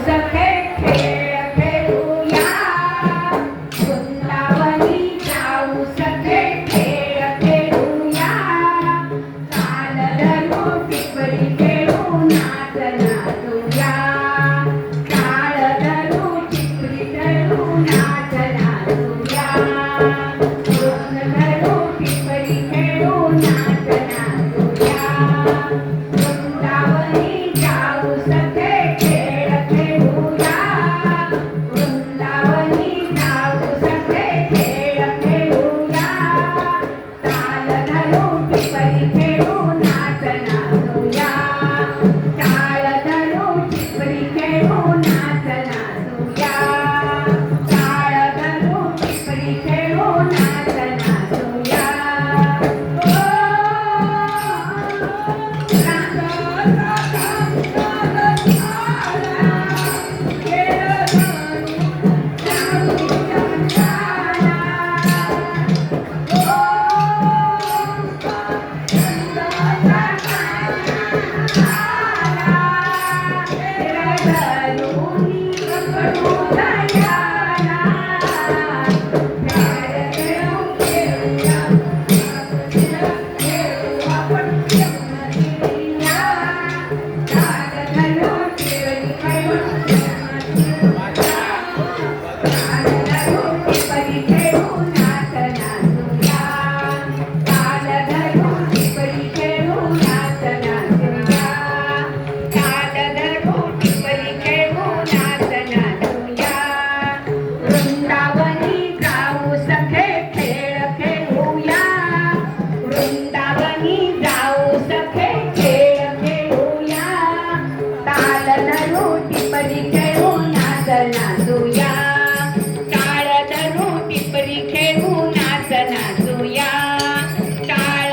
सखे खेळ खेळूया वृंदावनी जाऊ सखे खेळ खेळूया काल धरू टिपरी खेळू नाच नाचूया काळ धरू टिपरी खेळू नाच नाचूया वृंद धरू टिपरी खेळू नाच नाचूया वृंदावनी जाऊ सखे खेळ खेळूया वृंदावनी जाऊ सखे खेळ खेळूया ताल धरू टिपरी खेळू नाच नाचूया ताल धरू टिपरी खेळू नाच नाचूया ताल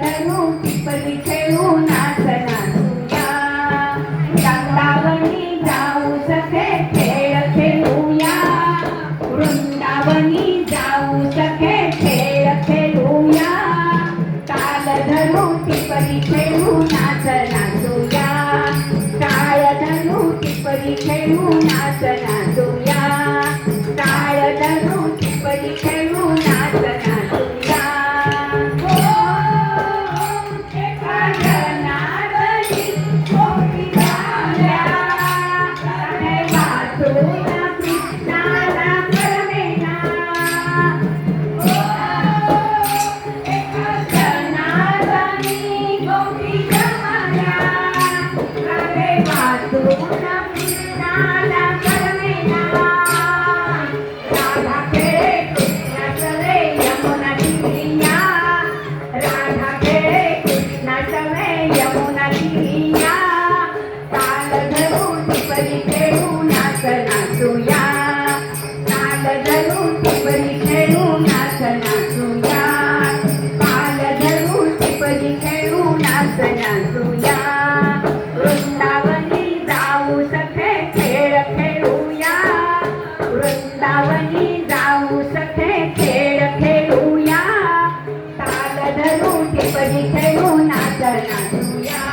धरू टिपरी खेळू नाच नाचूया वृंदावनी जाऊ सखे खेळ खेळूया ताल धरू टिपरी खेळू नाच नाचूया ताळ धरू टिपरी खेळू नाच नाचूया ताळ धरू टिपरी खेळू नाच नाचूया वृंदावनी जाऊ सखे खेळ खेळूया वृंदावनी जाऊ सखे खेळ खेळूया ताल धरू टिपरी खेळू नाच नाचूया